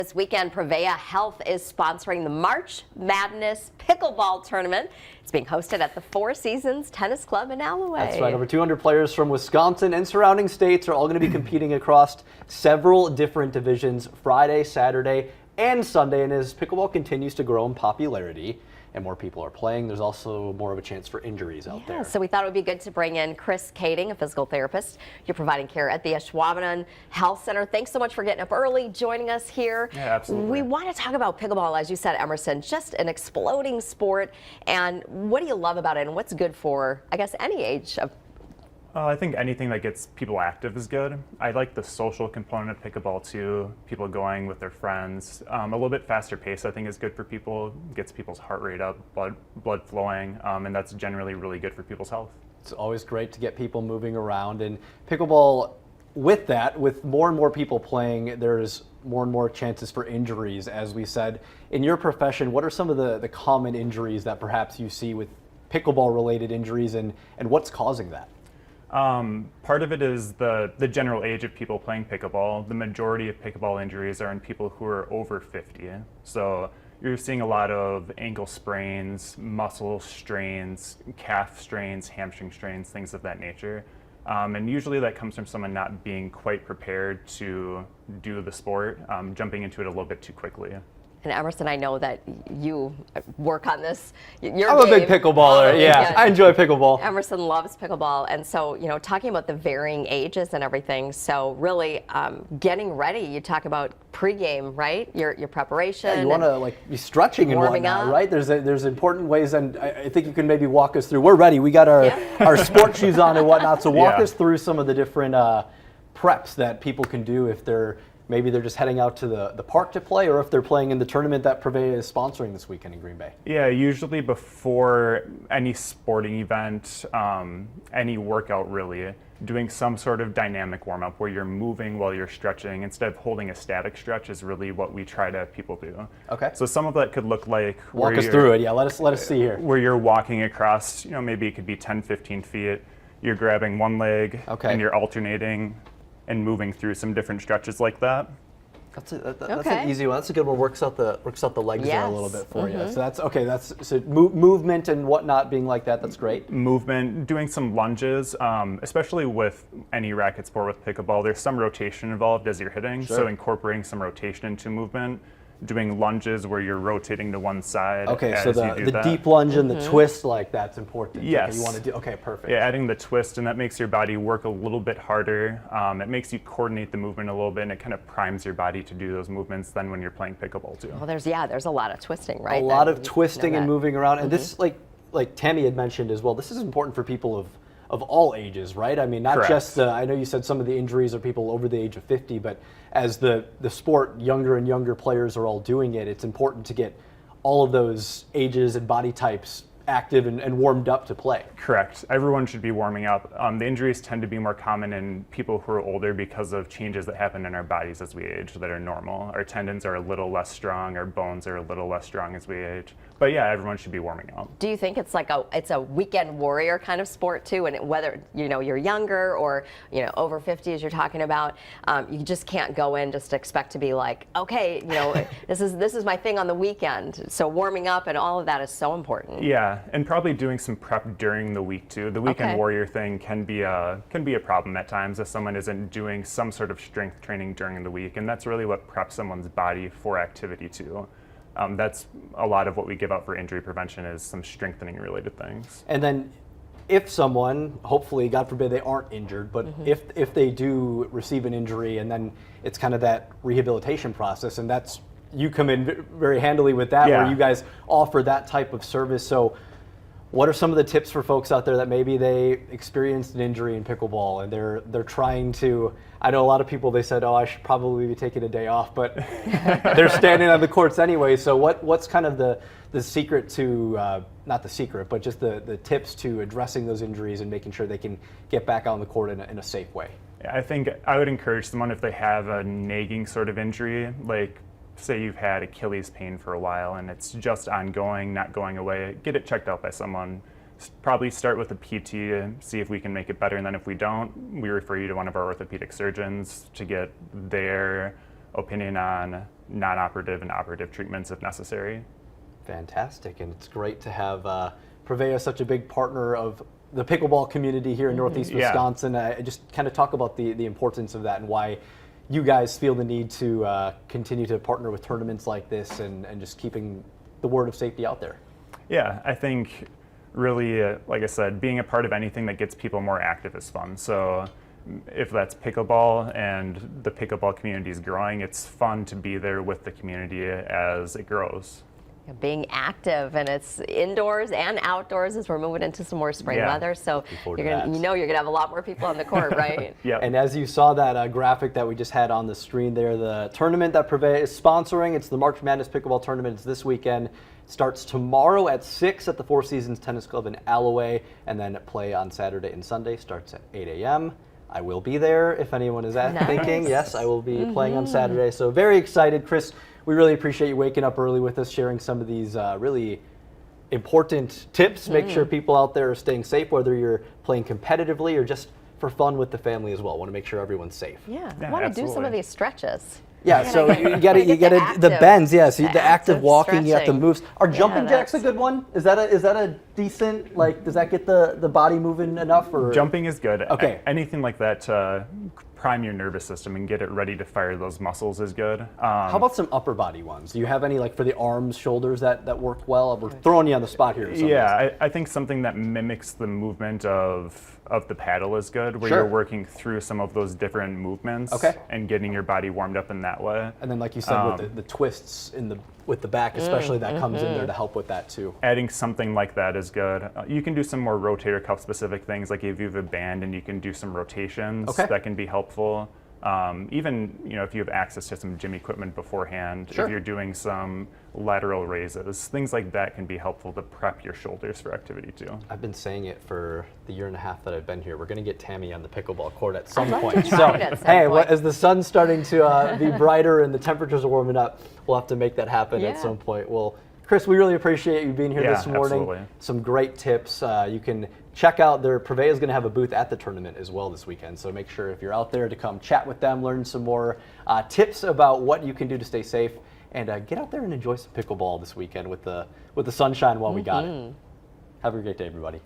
This weekend, Prevea Health is sponsoring the March Madness Pickleball Tournament. It's being hosted at the Four Seasons Tennis Club in Alloway. That's right. Over 200 players from Wisconsin and surrounding states are all going to be competing across several different divisions Friday, Saturday, and Sunday. And as pickleball continues to grow in popularity and more people are playing, there's also more of a chance for injuries out there. So we thought it would be good to bring in Chris Kading, a physical therapist. You're providing care at the Ashwaubenon Health Center. Thanks so much for getting up early, joining us here. Yeah, absolutely. We want to talk about pickleball, as you said, Emerson, just an exploding sport. And what do you love about it, and what's good for, I guess, any age of? I think anything that gets people active is good. I like the social component of pickleball too, people going with their friends. A little bit faster pace I think is good for people, gets people's heart rate up, blood flowing, and that's generally really good for people's health. It's always great to get people moving around, and pickleball, with that, with more and more people playing, there's more and more chances for injuries, as we said. In your profession, what are some of the common injuries that perhaps you see with pickleball related injuries, and what's causing that? Part of it is the general age of people playing pickleball. The majority of pickleball injuries are in people who are over 50. So you're seeing a lot of ankle sprains, muscle strains, calf strains, hamstring strains, things of that nature. And usually that comes from someone not being quite prepared to do the sport, jumping into it a little bit too quickly. And Emerson, I know that you work on this. I'm a big pickleballer. Yeah, I enjoy pickleball. Emerson loves pickleball, and so talking about the varying ages and everything. So really, getting ready. You talk about pregame, right? Your preparation. Yeah, you want to be stretching and whatnot, right? There's important ways, and I think you can maybe walk us through. We're ready. We got our sport shoes on and whatnot. So walk us through some of the different preps that people can do if maybe they're just heading out to the park to play, or if they're playing in the tournament that Prevea is sponsoring this weekend in Green Bay. Yeah, usually before any sporting event, any workout really, doing some sort of dynamic warm-up where you're moving while you're stretching instead of holding a static stretch is really what we try to have people do. Okay. So some of that could look like walk us through it. Yeah, let us see here. Where you're walking across, maybe it could be 10, 15 feet. You're grabbing one leg and you're alternating and moving through some different stretches like that. That's an easy one. That's a good one. Works out the legs there a little bit for you. So that's okay. That's movement and whatnot being like that. That's great. Movement, doing some lunges, especially with any racket sport with pickleball. There's some rotation involved as you're hitting, so incorporating some rotation into movement. Doing lunges where you're rotating to one side. Okay, so the deep lunge and the twist, that's important. Yes. Okay, you want to do. Okay, perfect. Yeah, adding the twist, and that makes your body work a little bit harder. It makes you coordinate the movement a little bit, and it kind of primes your body to do those movements then when you're playing pickleball too. Well, there's a lot of twisting, right? A lot of twisting and moving around, and this, like Tammy had mentioned as well, this is important for people of all ages, right? I mean, not just, I know you said some of the injuries are people over the age of 50, but as the sport, younger and younger players are all doing it, it's important to get all of those ages and body types active and warmed up to play. Correct. Everyone should be warming up. The injuries tend to be more common in people who are older because of changes that happen in our bodies as we age that are normal. Our tendons are a little less strong, our bones are a little less strong as we age. But yeah, everyone should be warming up. Do you think it's it's a weekend warrior kind of sport too, and whether you're younger or over 50 as you're talking about, you just can't go in just expect to be like, okay, this is my thing on the weekend. So warming up and all of that is so important. Yeah, and probably doing some prep during the week too. The weekend warrior thing can be a problem at times if someone isn't doing some sort of strength training during the week, and that's really what preps someone's body for activity too. That's a lot of what we give out for injury prevention is some strengthening related things. And then if someone, hopefully, God forbid they aren't injured, but if they do receive an injury, and then it's kind of that rehabilitation process, and you come in very handily with that, where you guys offer that type of service. So what are some of the tips for folks out there that maybe they experienced an injury in pickleball and they're trying to, I know a lot of people, they said, I should probably be taking a day off, but they're standing on the courts anyway. So what's kind of the secret to, not the secret, but just the tips to addressing those injuries and making sure they can get back on the court in a safe way? I think I would encourage someone if they have a nagging sort of injury, like say you've had Achilles pain for a while and it's just ongoing, not going away, get it checked out by someone. Probably start with a PT and see if we can make it better, and then if we don't, we refer you to one of our orthopedic surgeons to get their opinion on non-operative and operative treatments if necessary. Fantastic, and it's great to have Prevea such a big partner of the pickleball community here in Northeast Wisconsin. Just kind of talk about the importance of that and why you guys feel the need to continue to partner with tournaments like this and just keeping the word of safety out there. Yeah, I think really, like I said, being a part of anything that gets people more active is fun. So if that's pickleball and the pickleball community is growing, it's fun to be there with the community as it grows. Being active, and it's indoors and outdoors as we're moving into some more spring weather. So you're gonna have a lot more people on the court, right? Yeah. And as you saw that graphic that we just had on the screen there, the tournament that Prevea is sponsoring, it's the March Madness Pickleball Tournament. It's this weekend. It starts tomorrow at 6 at the Four Seasons Tennis Club in Alloway, and then play on Saturday and Sunday starts at 8 a.m. I will be there if anyone is thinking. Yes, I will be playing on Saturday. So very excited. Chris, we really appreciate you waking up early with us, sharing some of these really important tips. Make sure people out there are staying safe, whether you're playing competitively or just for fun with the family as well. Want to make sure everyone's safe. Yeah, I want to do some of these stretches. Yeah, so you get the bends, yeah. So the active walking, you have the moves. Are jumping jacks a good one? Is that a decent, like, does that get the body moving enough? Or jumping is good. Okay. Anything like that to prime your nervous system and get it ready to fire those muscles is good. How about some upper body ones? Do you have any, like, for the arms, shoulders that work well? We're throwing you on the spot here. Yeah, I think something that mimics the movement of the paddle is good, where you're working through some of those different movements and getting your body warmed up in that way. And then, like you said, with the twists with the back, especially, that comes in there to help with that too. Adding something like that is good. You can do some more rotator cuff specific things, like if you have a band and you can do some rotations, that can be helpful. Even if you have access to some gym equipment beforehand, if you're doing some lateral raises, things like that can be helpful to prep your shoulders for activity too. I've been saying it for the year and a half that I've been here. We're going to get Tammy on the pickleball court at some point. So hey, as the sun's starting to be brighter and the temperatures are warming up, we'll have to make that happen at some point. Well, Chris, we really appreciate you being here this morning. Absolutely. Some great tips. You can check out Prevea is going to have a booth at the tournament as well this weekend. So make sure if you're out there to come chat with them, learn some more tips about what you can do to stay safe, and get out there and enjoy some pickleball this weekend with the sunshine while we got it. Have a great day, everybody.